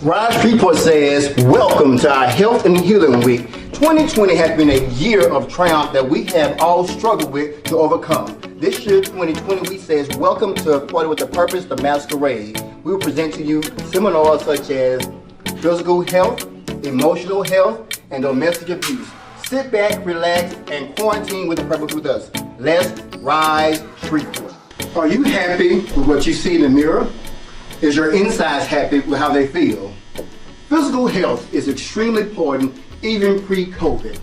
Raj Report says, welcome to our Health and Healing Week. 2020 has been a year of triumph that we have all struggled with to overcome. This year, 2020, we says, welcome to Party with a Purpose, the Masquerade. We will present to you seminars such as physical health, emotional health, and domestic abuse. Sit back, relax, and quarantine with a purpose with us. Let's rise Shreveport. Are you happy with what you see in the mirror? Is your insides happy with how they feel? Physical health is extremely important even pre-COVID.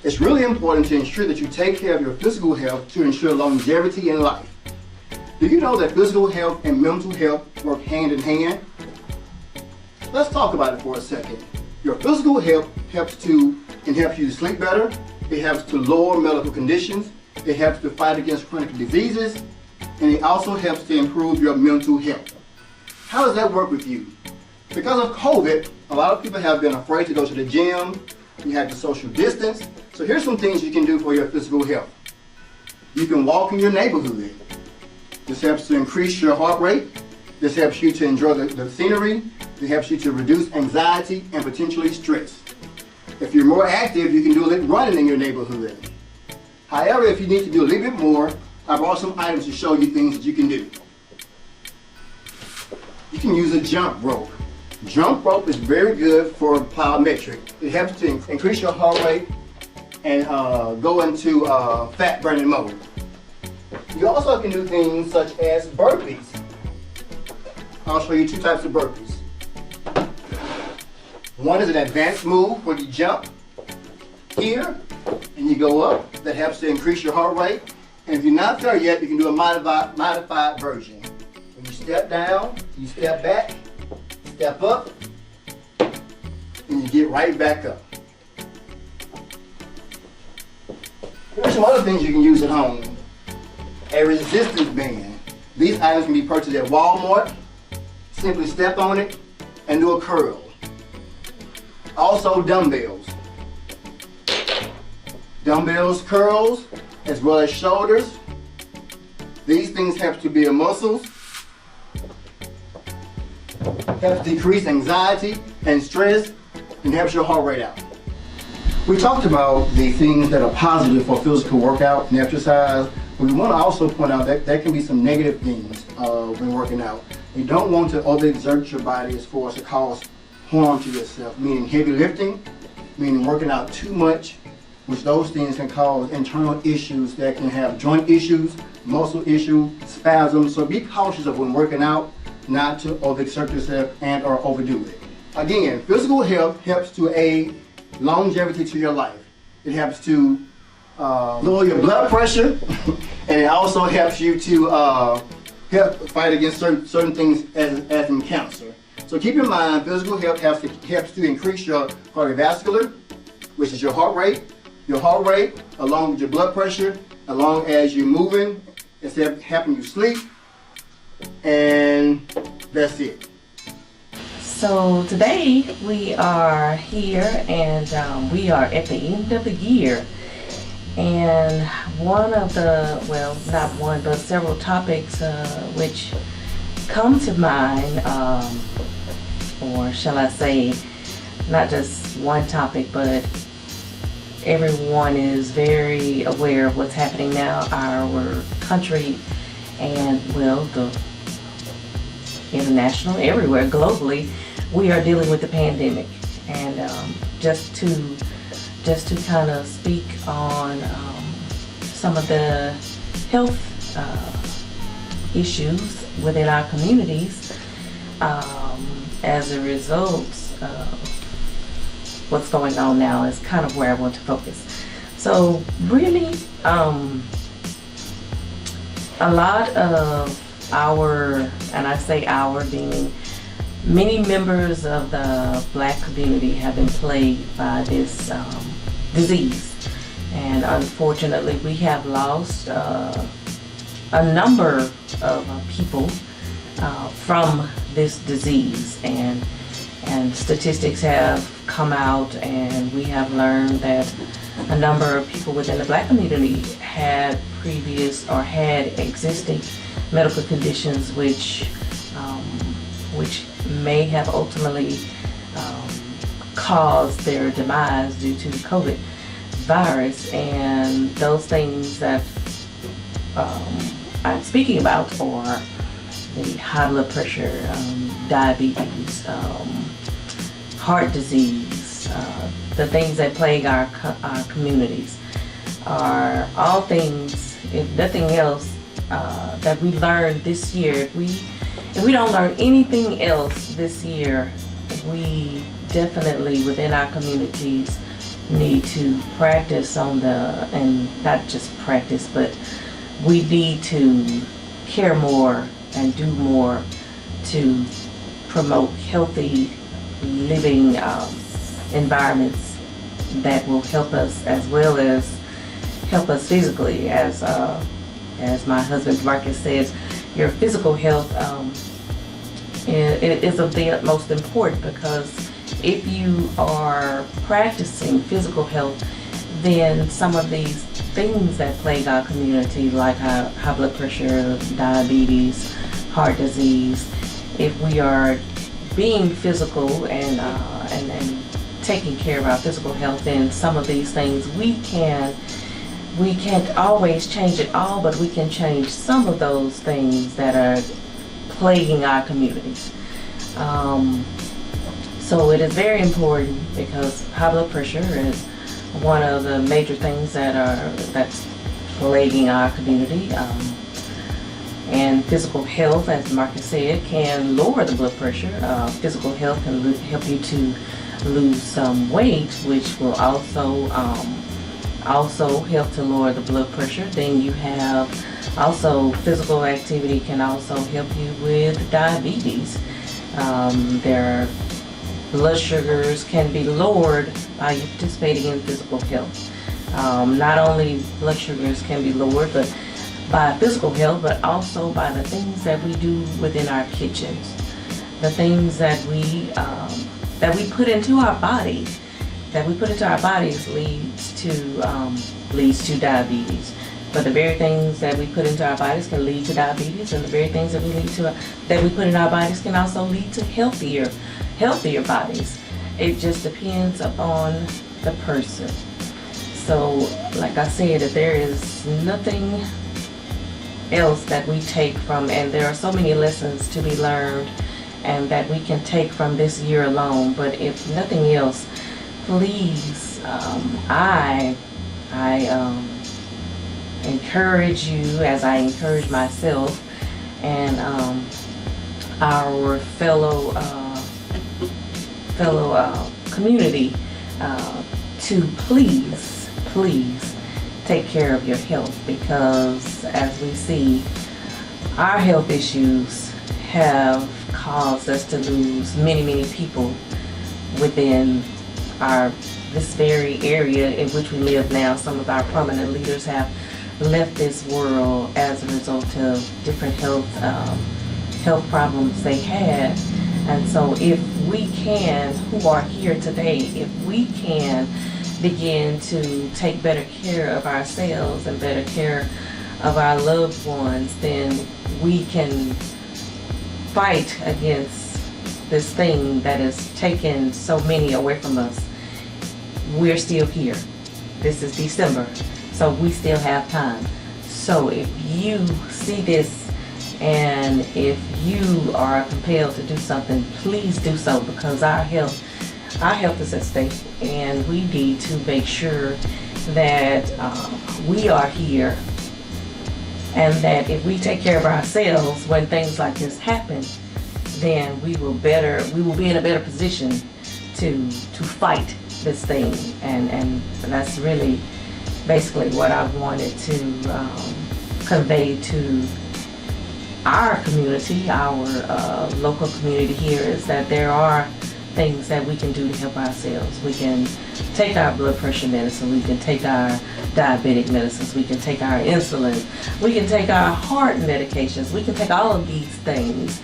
It's really important to ensure that you take care of your physical health to ensure longevity in life. Do you know that physical health and mental health work hand in hand? Let's talk about it for a second. Your physical health can help you to sleep better. It helps to lower medical conditions. It helps to fight against chronic diseases. And it also helps to improve your mental health. How does that work with you? Because of COVID, a lot of people have been afraid to go to the gym. You have to social distance. So here's some things you can do for your physical health. You can walk in your neighborhood. This helps to increase your heart rate. This helps you to enjoy the scenery. It helps you to reduce anxiety and potentially stress. If you're more active, you can do a little running in your neighborhood. However, if you need to do a little bit more, I brought some items to show you things that you can do. You can use a jump rope. Jump rope is very good for plyometric. It helps to increase your heart rate and go into fat burning mode. You also can do things such as burpees. I'll show you two types of burpees. One is an advanced move where you jump here and you go up. That helps to increase your heart rate. And if you're not there yet, you can do a modified version. When you step down, you step back, step up, and you get right back up. Here's some other things you can use at home. A resistance band. These items can be purchased at Walmart. Simply step on it and do a curl. Also dumbbells. Dumbbells, curls, as well as shoulders. These things help to build muscles, helps decrease anxiety and stress, and helps your heart rate out. We talked about the things that are positive for physical workout and exercise, but we want to also point out that there can be some negative things when working out. You don't want to overexert your body as far as to cause harm to yourself, meaning heavy lifting, meaning working out too much, which those things can cause internal issues that can have joint issues, muscle issues, spasms. So be cautious of when working out, not to overexert yourself and or overdo it. Again, physical health helps to aid longevity to your life. It helps to lower your blood pressure, and it also helps you to help fight against certain things as in cancer. So keep in mind, physical health helps to increase your cardiovascular, which is your heart rate along with your blood pressure, along as you're moving, it's helping you sleep, and that's it. So today we are here and we are at the end of the year, and one of the, well, not one but several topics which come to mind, or shall I say not just one topic, but everyone is very aware of what's happening now. Our country and, well, the international, everywhere, globally, we are dealing with the pandemic. And just to kind of speak on some of the health issues within our communities as a result of what's going on now is kind of where I want to focus. So really, a lot of our, and I say our being many members of the Black community, have been plagued by this disease. And unfortunately, we have lost a number of people from this disease. And statistics have come out, and we have learned that a number of people within the Black community had previous or had existing medical conditions which may have ultimately caused their demise due to the COVID virus. And those things that I'm speaking about are the high blood pressure, diabetes, heart disease, the things that plague our communities are all things, if nothing else, that we learned this year. If we don't learn anything else this year, we definitely within our communities need to practice on and not just practice, but we need to care more and do more to promote healthy living environments that will help us, as well as help us physically. As my husband Marcus says, your physical health is of the utmost important, because if you are practicing physical health, then some of these things that plague our community, like high blood pressure, diabetes, heart disease, if we are being physical and taking care of our physical health, then some of these things we can't always change it all, but we can change some of those things that are plaguing our communities. So it is very important, because high blood pressure is one of the major things that's plaguing our community. And physical health, as Marcus said, can lower the blood pressure. Physical health can help you to lose some weight, which will also help to lower the blood pressure. Then you have also physical activity can also help you with diabetes. Their blood sugars can be lowered by you participating in physical health. Not only blood sugars can be lowered, but by physical health, but also by the things that we do within our kitchens, the things that we put into our bodies. Leads to diabetes. But the very things that we put into our bodies can lead to diabetes, and the very things that we put in our bodies can also lead to healthier bodies. It just depends upon the person. So, like I said, if there is nothing else that we take from, and there are so many lessons to be learned and that we can take from this year alone, but if nothing else, please, I encourage you, as I encourage myself and our fellow community, to please take care of your health, because as we see, our health issues have caused us to lose many people within this very area in which we live now. Some of our prominent leaders have left this world as a result of different health problems they had. And so if we can, who are here today, if we can begin to take better care of ourselves and better care of our loved ones, then we can fight against this thing that has taken so many away from us. We're still here. This is December, so we still have time. So if you see this and if you are compelled to do something, please do so, because our health is at stake, and we need to make sure that we are here, and that if we take care of ourselves when things like this happen, then we will be in a better position to fight this thing. And that's really basically what I wanted to convey to our community, our local community here, is that there are things that we can do to help ourselves. We can take our blood pressure medicine, we can take our diabetic medicines, we can take our insulin, we can take our heart medications, we can take all of these things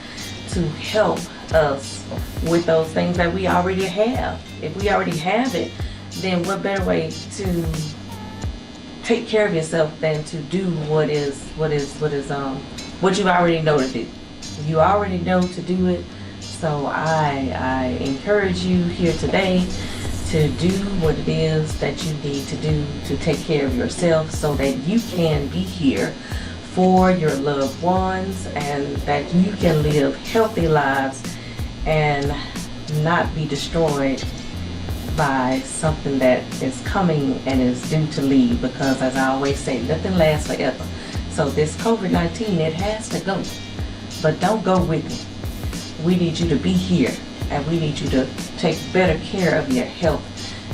to help us with those things that we already have. If we already have it, then what better way to take care of yourself than to do what you already know to do. You already know to do it, So I encourage you here today to do what it is that you need to do to take care of yourself so that you can be here for your loved ones and that you can live healthy lives and not be destroyed by something that is coming and is due to leave, because as I always say, nothing lasts forever. So this COVID-19, it has to go, but don't go with it. We need you to be here, and we need you to take better care of your health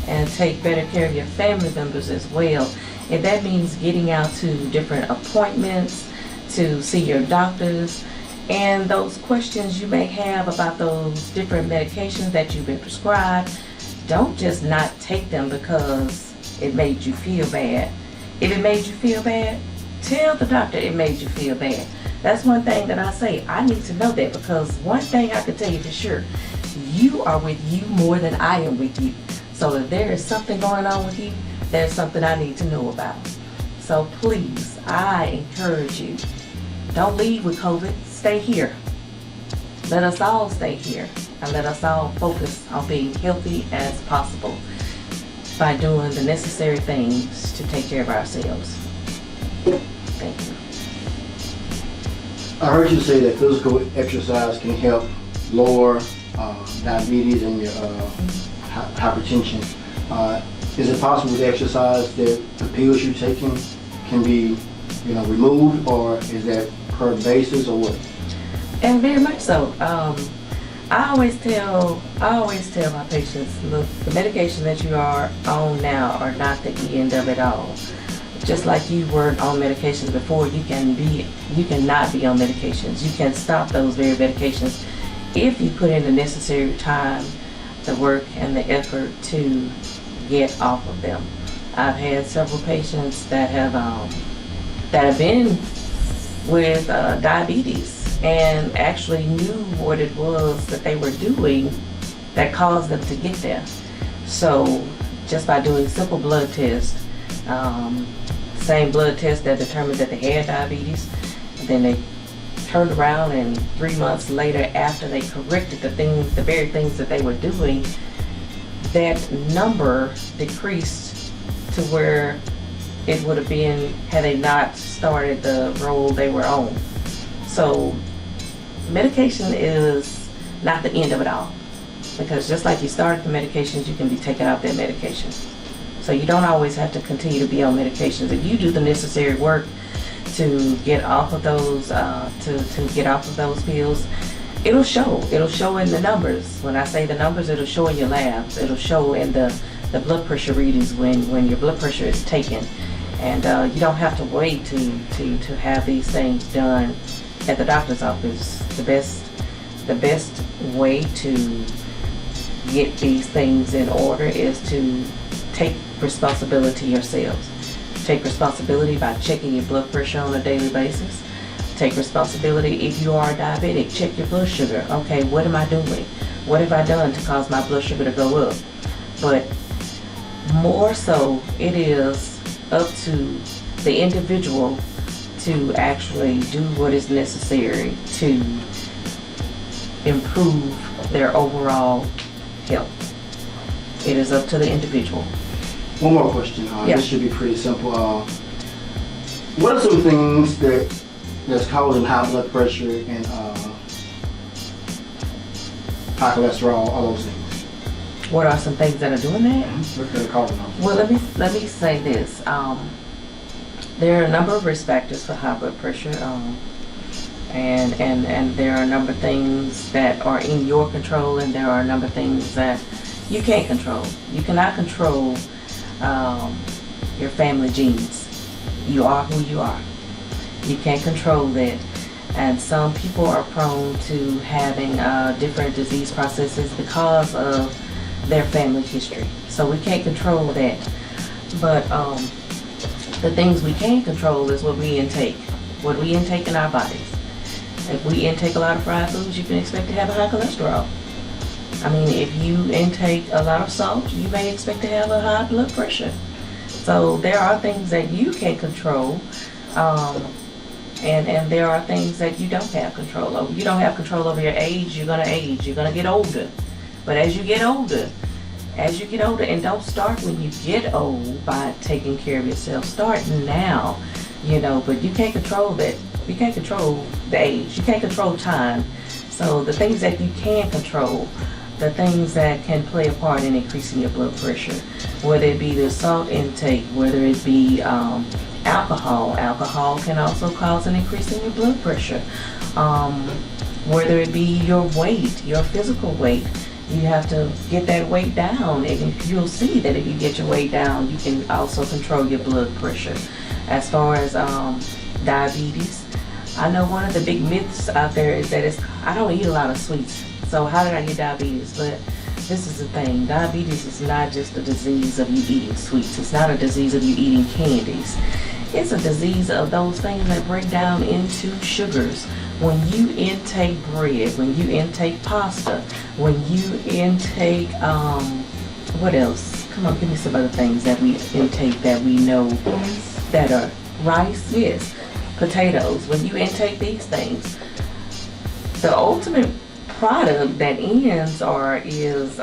and take better care of your family members as well. If that means getting out to different appointments, to see your doctors, and those questions you may have about those different medications that you've been prescribed, don't just not take them because it made you feel bad. If it made you feel bad, tell the doctor it made you feel bad. That's one thing that I say. I need to know that, because one thing I can tell you for sure, you are with you more than I am with you. So if there is something going on with you, there's something I need to know about. So please, I encourage you, don't leave with COVID. Stay here. Let us all stay here, and let us all focus on being healthy as possible by doing the necessary things to take care of ourselves. Thank you. I heard you say that physical exercise can help lower diabetes and your hypertension. Is it possible to exercise that the pills you're taking can be, removed, or is that per basis or what? And very much so. I always tell my patients, look, the medication that you are on now are not the end of it all. Just like you weren't on medications before, you cannot be on medications. You can stop those very medications if you put in the necessary time, the work, and the effort to get off of them. I've had several patients that have been with diabetes and actually knew what it was that they were doing that caused them to get there. So just by doing simple blood tests, same blood test that determined that they had diabetes, then they turned around and 3 months later, after they corrected the very things that they were doing, that number decreased to where it would have been had they not started the role they were on. So medication is not the end of it all, because just like you started the medications, you can be taken off that medication. So you don't always have to continue to be on medications. If you do the necessary work to get off of those, to get off of those pills, it'll show. It'll show in the numbers. When I say the numbers, it'll show in your labs. It'll show in the blood pressure readings when your blood pressure is taken. And you don't have to wait to have these things done at the doctor's office. The best way to get these things in order is to take responsibility yourselves. Take responsibility by checking your blood pressure on a daily basis. Take responsibility if you are diabetic. Check your blood sugar. Okay, what am I doing? What have I done to cause my blood sugar to go up? But more so, it is up to the individual to actually do what is necessary to improve their overall health. It is up to the individual. One more question. This should be pretty simple. What are some things that's causing high blood pressure and high cholesterol, all those things? What are some things that are doing that? What they're causing them? Well, let me say this. There are a number of risk factors for high blood pressure, and there are a number of things that are in your control, and there are a number of things that you can't control. You cannot control your family genes. You are who you are. You can't control that. And some people are prone to having different disease processes because of their family history. So we can't control that. But the things we can control is what we intake. What we intake in our bodies. If we intake a lot of fried foods, you can expect to have a high cholesterol. I mean, if you intake a lot of salt, you may expect to have a high blood pressure. So there are things that you can control And there are things that you don't have control over. You don't have control over your age. You're gonna age. You're gonna get older. But as you get older, and don't start when you get old by taking care of yourself. Start now, but you can't control that. You can't control the age. You can't control time. So the things that you can control, the things that can play a part in increasing your blood pressure, whether it be the salt intake, whether it be alcohol. Alcohol can also cause an increase in your blood pressure. Whether it be your weight, your physical weight. You have to get that weight down, and you'll see that if you get your weight down, you can also control your blood pressure. As far as diabetes, I know one of the big myths out there is that I don't eat a lot of sweets, so how did I get diabetes? But this is the thing, diabetes is not just a disease of you eating sweets. It's not a disease of you eating candies. It's a disease of those things that break down into sugars. When you intake bread, when you intake pasta, when you intake, what else? Come on, give me some other things that we intake that we know that are rice, yes, potatoes. When you intake these things, the ultimate product that ends or is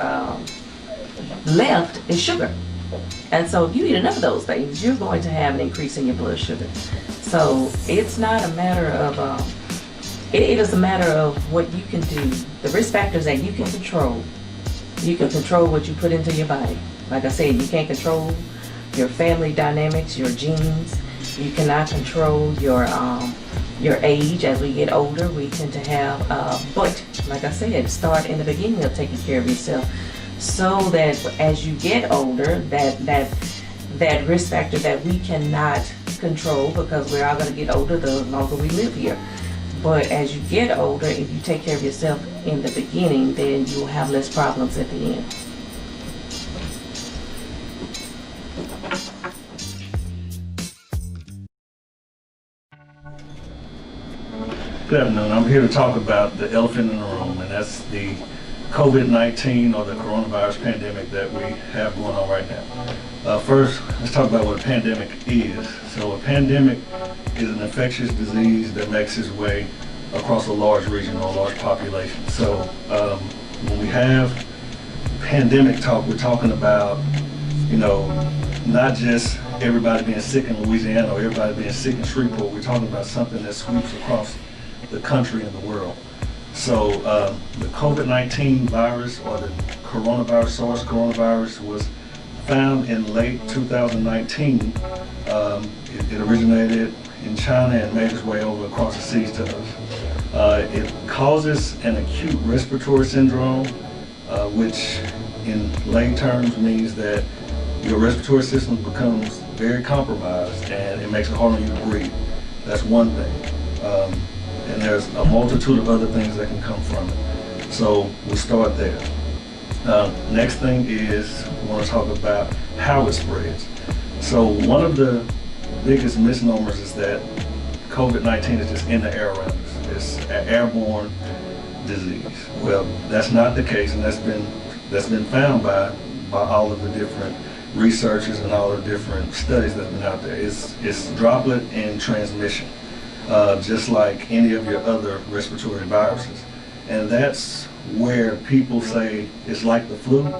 left is sugar. And so if you eat enough of those things, you're going to have an increase in your blood sugar. So it's not a matter of, it is a matter of what you can do. The risk factors that you can control. You can control what you put into your body. Like I said, you can't control your family dynamics, your genes. You cannot control your age. As we get older, we tend to have, but like I said, start in the beginning of taking care of yourself, so that as you get older, that risk factor that we cannot control, because we're all going to get older the longer we live here. But as you get older, if you take care of yourself in the beginning, then you'll have less problems at the end. Good afternoon. I'm here to talk about the elephant in the room, and that's the COVID-19 or the coronavirus pandemic that we have going on right now. First, let's talk about what a pandemic is. So a pandemic is an infectious disease that makes its way across a large region or a large population. So when we have pandemic talk, we're talking about, not just everybody being sick in Louisiana or everybody being sick in Shreveport. We're talking about something that sweeps across the country and the world. So the COVID-19 virus, or the coronavirus, SARS coronavirus, was found in late 2019. It originated in China and made its way over across the seas to us. It causes an acute respiratory syndrome, which in lay terms means that your respiratory system becomes very compromised and it makes it hard on you to breathe. That's one thing. And there's a multitude of other things that can come from it. So we'll start there. Next thing is we want to talk about how it spreads. So one of the biggest misnomers is that COVID-19 is just in the air around us. It's an airborne disease. Well, that's not the case, and that's been found by all of the different researchers and all the different studies that's been out there. It's droplet in transmission, just like any of your other respiratory viruses. And that's where people say it's like the flu.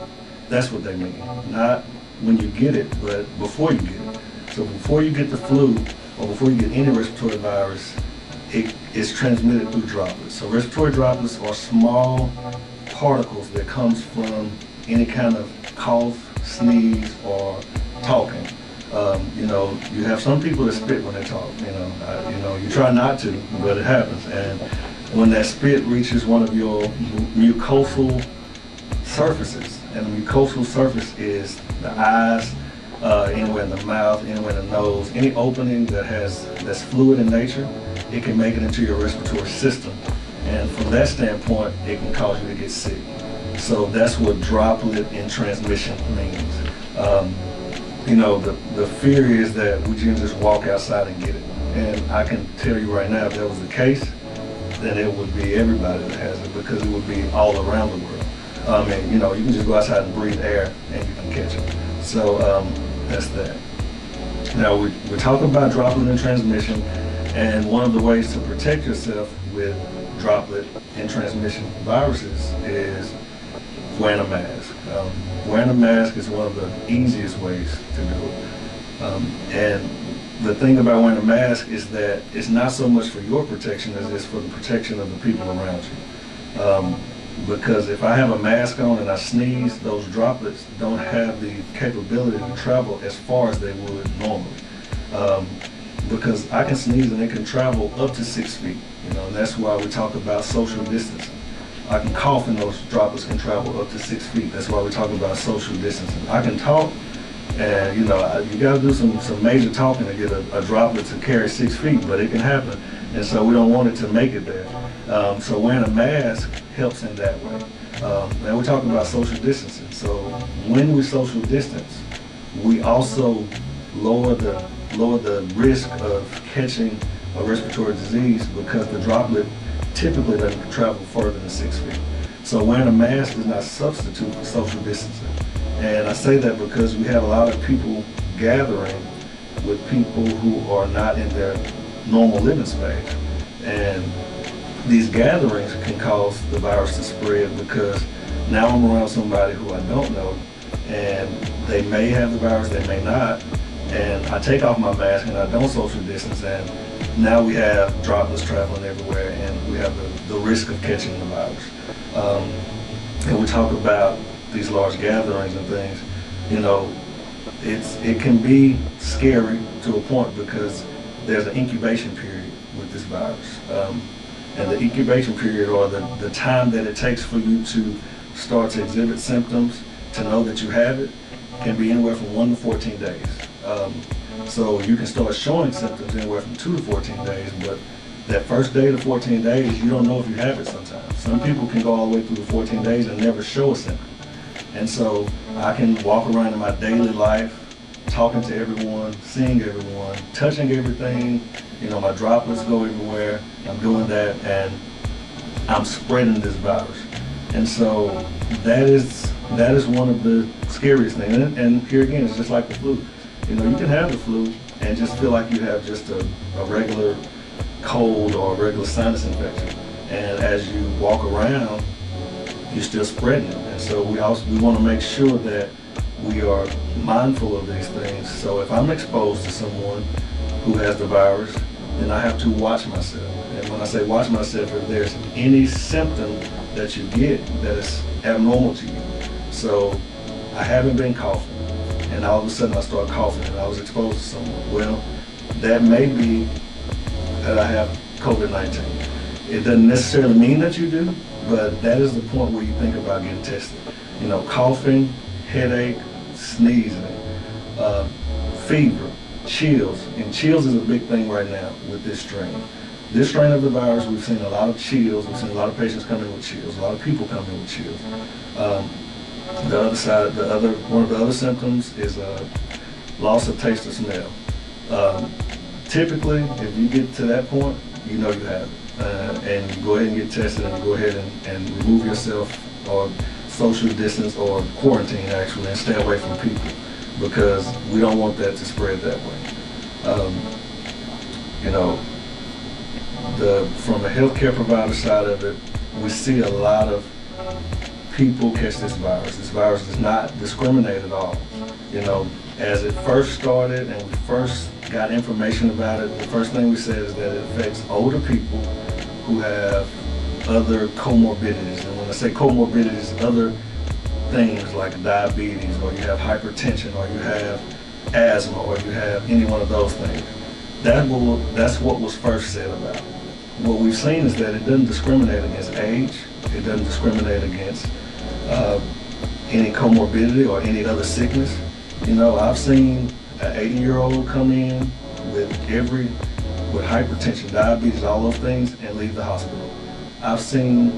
That's what they mean. Not when you get it, but before you get it. So before you get the flu, or before you get any respiratory virus, it is transmitted through droplets. So respiratory droplets are small particles that comes from any kind of cough, sneeze, or talking. You have some people that spit when they talk. You try not to, but it happens. And when that spit reaches one of your mucosal surfaces, and the mucosal surface is the eyes, anywhere in the mouth, anywhere in the nose, any opening that's fluid in nature, it can make it into your respiratory system. And from that standpoint, it can cause you to get sick. So that's what droplet in transmission means. The fear is that we can just walk outside and get it. And I can tell you right now, if that was the case, then it would be everybody that has it, because it would be all around the world. You can just go outside and breathe air and you can catch it. So that's that. Now we talk about droplet in transmission. And one of the ways to protect yourself with droplet and transmission viruses is wearing a mask. Wearing a mask is one of the easiest ways to do it. And the thing about wearing a mask is that it's not so much for your protection as it's for the protection of the people around you. Because if I have a mask on and I sneeze, those droplets don't have the capability to travel as far as they would normally. Because I can sneeze and it can travel up to 6 feet, and that's why we talk about social distancing. I can cough and those droplets can travel up to 6 feet. That's why we talk about social distancing. I can talk and, you got to do some major talking to get a droplet to carry 6 feet, but it can happen. And so we don't want it to make it there. So wearing a mask helps in that way. And we're talking about social distancing. So when we social distance, we also lower the risk of catching a respiratory disease because the droplet typically doesn't travel further than 6 feet. So wearing a mask does not substitute for social distancing. And I say that because we have a lot of people gathering with people who are not in their normal living space. And these gatherings can cause the virus to spread because now I'm around somebody who I don't know and they may have the virus, they may not, and I take off my mask and I don't social distance, and now we have droplets traveling everywhere and we have the risk of catching the virus. And we talk about these large gatherings and things, it can be scary to a point because there's an incubation period with this virus. And the incubation period, or the time that it takes for you to start to exhibit symptoms, to know that you have it, can be anywhere from 1 to 14 days. So you can start showing symptoms anywhere from 2 to 14 days, but that first day to 14 days, you don't know if you have it sometimes. Some people can go all the way through the 14 days and never show a symptom. And so I can walk around in my daily life, talking to everyone, seeing everyone, touching everything. My droplets go everywhere. I'm doing that, and I'm spreading this virus. And so that is one of the scariest things. And here again, it's just like the flu. You can have the flu and just feel like you have just a regular cold or a regular sinus infection. And as you walk around, you're still spreading it. And so we want to make sure that we are mindful of these things. So if I'm exposed to someone who has the virus, then I have to watch myself. And when I say watch myself, if there's any symptom that you get that is abnormal to you. So I haven't been coughing, and all of a sudden I start coughing and I was exposed to someone. Well, that may be that I have COVID-19. It doesn't necessarily mean that you do, but that is the point where you think about getting tested. Coughing, headache, sneezing, fever, chills. And chills is a big thing right now with this strain. This strain of the virus, we've seen a lot of chills. We've seen a lot of patients come in with chills, a lot of people come in with chills. The other side, one of the other symptoms is loss of taste or smell. Typically, if you get to that point, you know you have it. And you go ahead and get tested, and you go ahead and remove yourself or social distance or quarantine actually, and stay away from people because we don't want that to spread that way. From a healthcare provider side of it, we see a lot of people catch this virus. This virus does not discriminate at all. As it first started and we first got information about it, the first thing we said is that it affects older people who have other comorbidities. And when I say comorbidities, other things like diabetes, or you have hypertension, or you have asthma, or you have any one of those things. That's what was first said about it. What we've seen is that it doesn't discriminate against age. It doesn't discriminate against any comorbidity or any other sickness. I've seen an 80-year-old come in with hypertension, diabetes, all those things, and leave the hospital. I've seen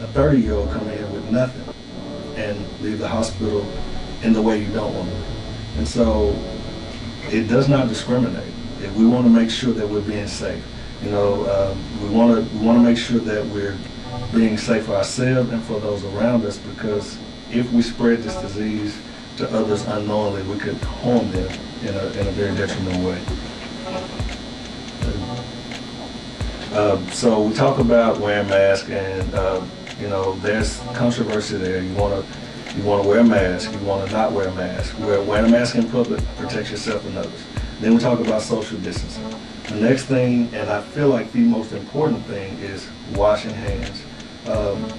a 30-year-old come in with nothing and leave the hospital in the way you don't want to. And so it does not discriminate. If we want to make sure that we're being safe. We want to make sure that we're being safe for ourselves and for those around us, because if we spread this disease to others unknowingly, we could harm them in a very detrimental way. So we talk about wearing masks, and there's controversy there. You want to wear a mask. You want to not wear a mask. Wearing a mask in public protects yourself and others. Then we talk about social distancing. The next thing, and I feel like the most important thing, is washing hands.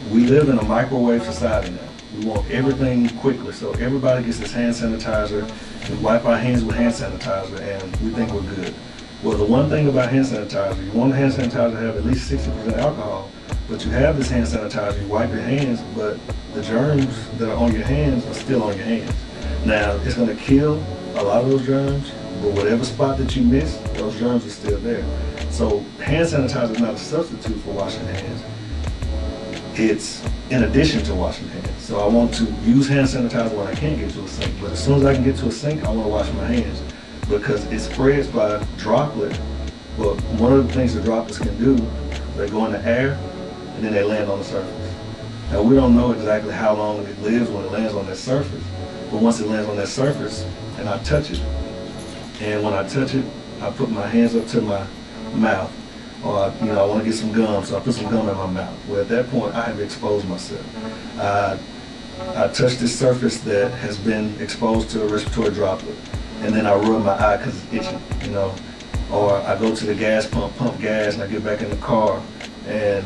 We live in a microwave society now. We want everything quickly, so everybody gets this hand sanitizer. We wipe our hands with hand sanitizer, and we think we're good. Well, the one thing about hand sanitizer, you want the hand sanitizer to have at least 60% alcohol, but you have this hand sanitizer, you wipe your hands, but the germs that are on your hands are still on your hands. Now, it's going to kill a lot of those germs, but whatever spot that you miss, those germs are still there. So hand sanitizer is not a substitute for washing hands. It's in addition to washing hands. So I want to use hand sanitizer when I can't get to a sink, but as soon as I can get to a sink, I want to wash my hands because it spreads by droplet. But one of the things the droplets can do, they go in the air and then they land on the surface. Now we don't know exactly how long it lives when it lands on that surface, but once it lands on that surface and I touch it, and when I touch it, I put my hands up to my mouth, or I want to get some gum, so I put some gum in my mouth. Well, at that point, I have exposed myself. I touch this surface that has been exposed to a respiratory droplet, and then I rub my eye because it's itching, or I go to the gas pump, pump gas, and I get back in the car, and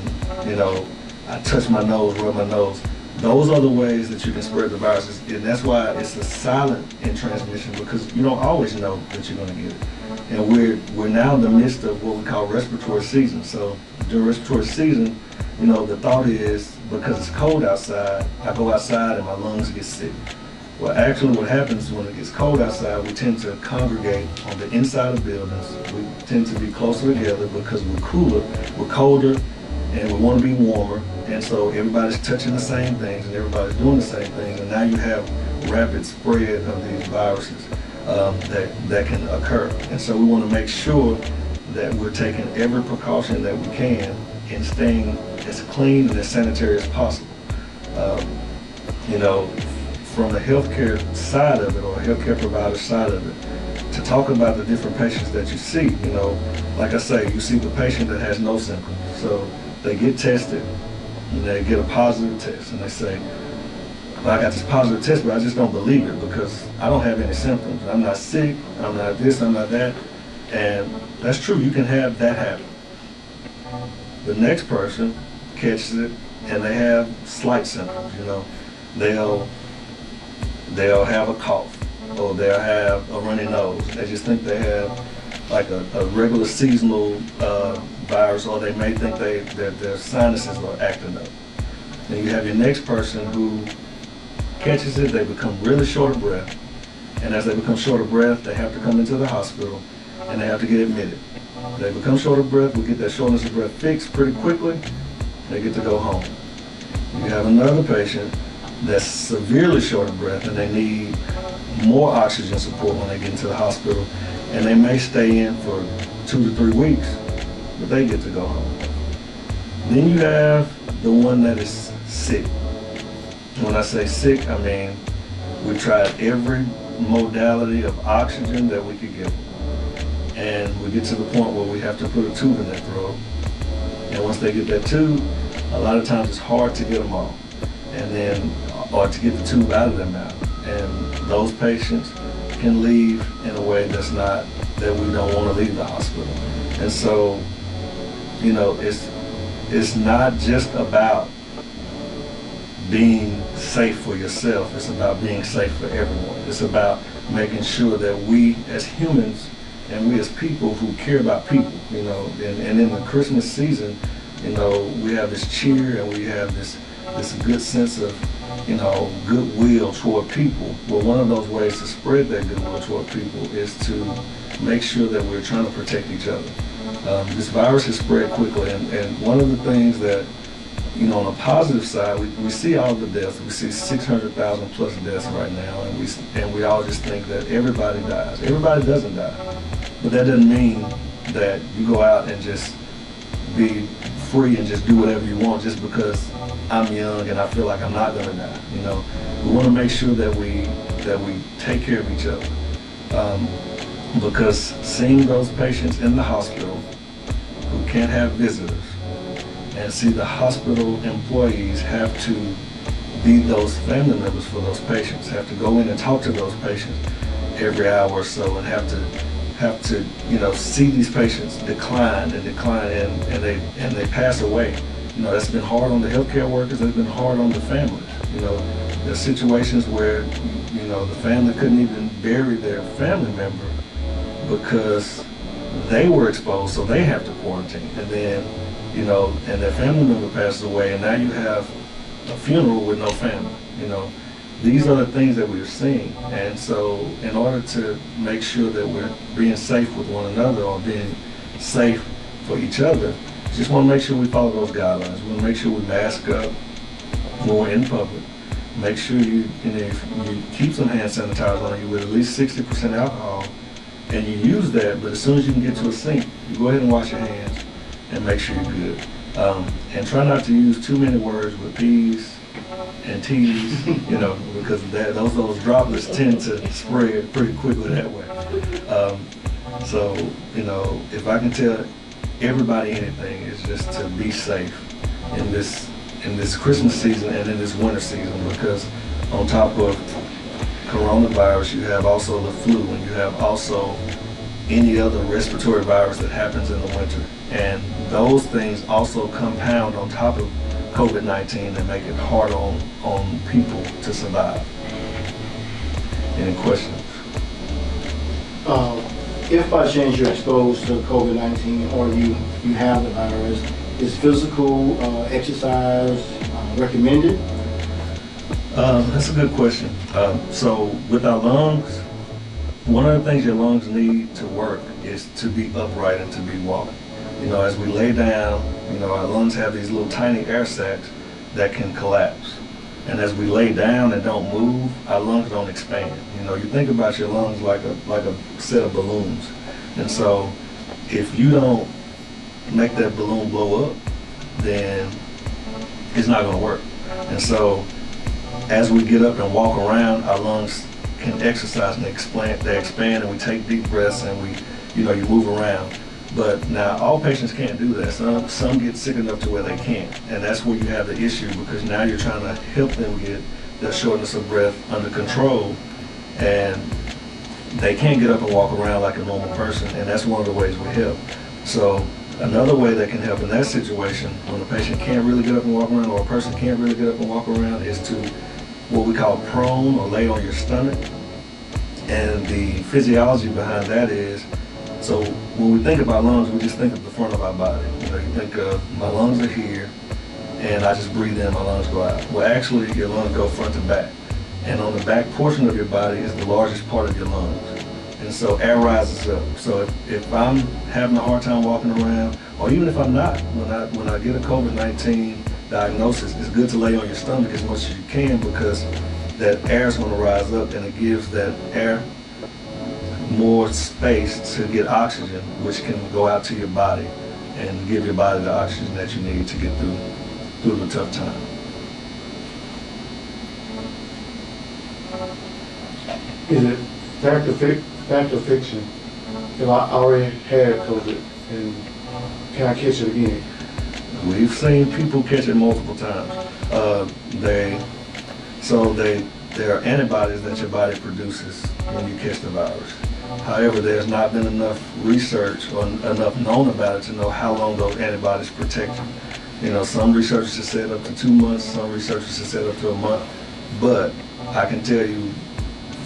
I touch my nose, rub my nose. Those are the ways that you can spread the virus, and that's why it's a silent in transmission, because you don't always know that you're going to get it. And we're now in the midst of what we call respiratory season. So during respiratory season, the thought is because it's cold outside, I go outside and my lungs get sick. Well, actually what happens when it gets cold outside, we tend to congregate on the inside of buildings. We tend to be closer together because we're cooler, we're colder, and we want to be warmer. And so everybody's touching the same things and everybody's doing the same things. And now you have rapid spread of these viruses that can occur. And so we want to make sure that we're taking every precaution that we can and staying as clean and as sanitary as possible. From the healthcare side of it, or healthcare provider side of it, to talk about the different patients that you see, like I say, you see the patient that has no symptoms. So they get tested and they get a positive test and they say, well, I got this positive test, but I just don't believe it because I don't have any symptoms. I'm not sick, I'm not this, I'm not that. And that's true, you can have that happen. The next person catches it and they have slight symptoms, They'll have a cough or they'll have a runny nose. They just think they have like a regular seasonal virus, or they may think their sinuses are acting up. Then you have your next person who catches it, they become really short of breath, and as they become short of breath, they have to come into the hospital and they have to get admitted. They become short of breath, we get that shortness of breath fixed pretty quickly, they get to go home. You have another patient that's severely short of breath and they need more oxygen support when they get into the hospital, and they may stay in for 2 to 3 weeks, but they get to go home. Then you have the one that is sick. When I say sick, I mean we tried every modality of oxygen that we could give them, and we get to the point where we have to put a tube in their throat, and once they get that tube, a lot of times it's hard to get them off, and then or to get the tube out of their mouth. And those patients can leave in a way that we don't want to leave the hospital. And so, it's not just about being safe for yourself, it's about being safe for everyone. It's about making sure that we as humans and we as people who care about people, and in the Christmas season, we have this cheer and we have this good sense of goodwill toward people. Well, one of those ways to spread that goodwill toward people is to make sure that we're trying to protect each other. This virus has spread quickly, and one of the things that, on the positive side, we see all the deaths. We see 600,000 plus deaths right now, and we all just think that everybody dies. Everybody doesn't die, but that doesn't mean that you go out and just be free and just do whatever you want just because I'm young and I feel like I'm not gonna die. We want to make sure that we take care of each other, because seeing those patients in the hospital who can't have visitors. And see, the hospital employees have to be those family members for those patients, have to go in and talk to those patients every hour or so, and have to see these patients decline and they pass away. That's been hard on the healthcare workers. That's been hard on the families. There's situations where the family couldn't even bury their family member because they were exposed, so they have to quarantine. And then and their family member passes away, and now you have a funeral with no family. These are the things that we're seeing. And so in order to make sure that we're being safe with one another or being safe for each other, just want to make sure we follow those guidelines. We want to make sure we mask up when we're in public. Make sure you keep some hand sanitizer on you with at least 60% alcohol, and you use that, but as soon as you can get to a sink, you go ahead and wash your hands and make sure you're good. And try not to use too many words with P's and T's, because those droplets tend to spread pretty quickly that way. So, if I can tell everybody anything, it's just to be safe in this Christmas season and in this winter season, because on top of coronavirus, you have also the flu, and you have also any other respiratory virus that happens in the winter. And those things also compound on top of COVID-19 and make it hard on people to survive. Any questions? If by chance you're exposed to COVID-19 or you have the virus, is physical exercise recommended? That's a good question. So with our lungs, one of the things your lungs need to work is to be upright and to be walking. As we lay down, our lungs have these little tiny air sacs that can collapse. And as we lay down and don't move, our lungs don't expand. You think about your lungs like a set of balloons. And so if you don't make that balloon blow up, then it's not going to work. And so as we get up and walk around, our lungs can exercise and they expand, and we take deep breaths, and you move around. But now all patients can't do that. Some get sick enough to where they can't, and that's where you have the issue, because now you're trying to help them get their shortness of breath under control, and they can't get up and walk around like a normal person, and that's one of the ways we help. So another way that can help in that situation, when a patient can't really get up and walk around, or a person can't really get up and walk around, is to what we call prone, or lay on your stomach. And the physiology behind that is, so when we think about lungs, we just think of the front of our body. You think of, my lungs are here, and I just breathe in, my lungs go out. Well, actually, your lungs go front to back. And on the back portion of your body is the largest part of your lungs. And so air rises up. So if I'm having a hard time walking around, or even if I'm not, when I get a COVID-19 diagnosis, it's good to lay on your stomach as much as you can, because that air is going to rise up, and it gives that air more space to get oxygen, which can go out to your body and give your body the oxygen that you need to get through the tough time. Is it fact or fiction? If I already had COVID, and can I catch it again? We've seen people catch it multiple times. There are antibodies that your body produces when you catch the virus. However, there's not been enough research or enough known about it to know how long those antibodies protect you. Some researchers have said up to 2 months, some researchers have said up to a month, but I can tell you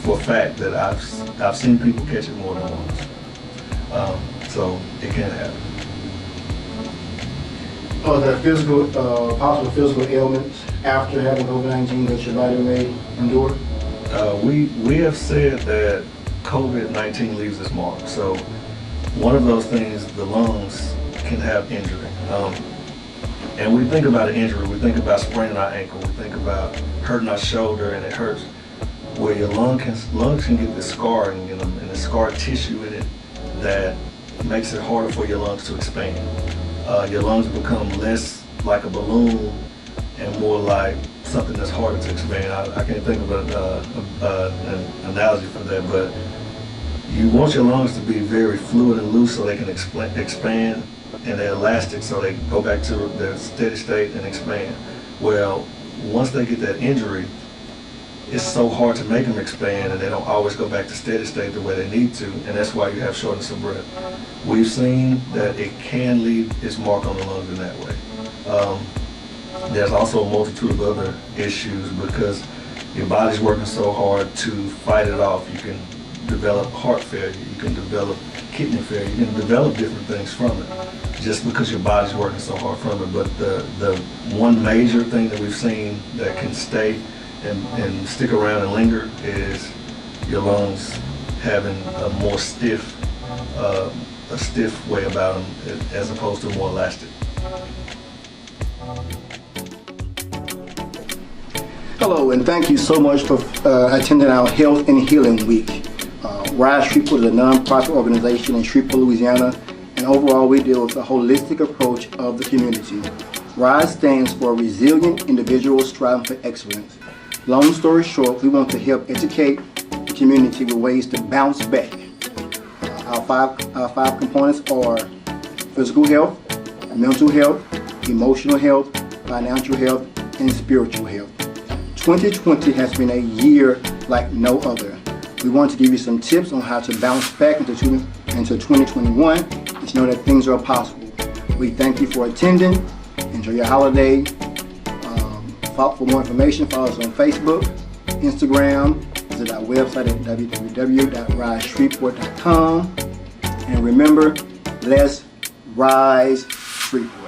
for a fact that I've seen people catch it more than once. So it can happen. Are there possible physical ailments after having COVID-19 that your body may endure? We have said that COVID-19 leaves its mark. So one of those things, the lungs can have injury. And we think about an injury, we think about spraining our ankle, we think about hurting our shoulder, and it hurts where your lungs can get this scarring in them, and the scar tissue in it that makes it harder for your lungs to expand. Your lungs become less like a balloon and more like something that's harder to expand. I can't think of an analogy for that, but you want your lungs to be very fluid and loose so they can expand, and they're elastic, so they go back to their steady state and expand. Well, once they get that injury, it's so hard to make them expand, and they don't always go back to steady state the way they need to, and that's why you have shortness of breath. We've seen that it can leave its mark on the lungs in that way. There's also a multitude of other issues because your body's working so hard to fight it off. You can develop heart failure, you can develop kidney failure, you can develop different things from it just because your body's working so hard from it. But the one major thing that we've seen that can stay and stick around and linger is your lungs having a more stiff, a stiff way about them as opposed to more elastic. Hello, and thank you so much for attending our Health and Healing Week. Rise Shreveport is a nonprofit organization in Shreveport, Louisiana, and overall we deal with a holistic approach of the community. RISE stands for Resilient Individuals Striving for Excellence. Long story short, we want to help educate the community with ways to bounce back. Our five components are physical health, mental health, emotional health, financial health, and spiritual health. 2020 has been a year like no other. We want to give you some tips on how to bounce back into 2021 and to know that things are possible. We thank you for attending. Enjoy your holiday. For more information, follow us on Facebook, Instagram, visit our website at www.riseshreveport.com. And remember, let's rise Shreveport.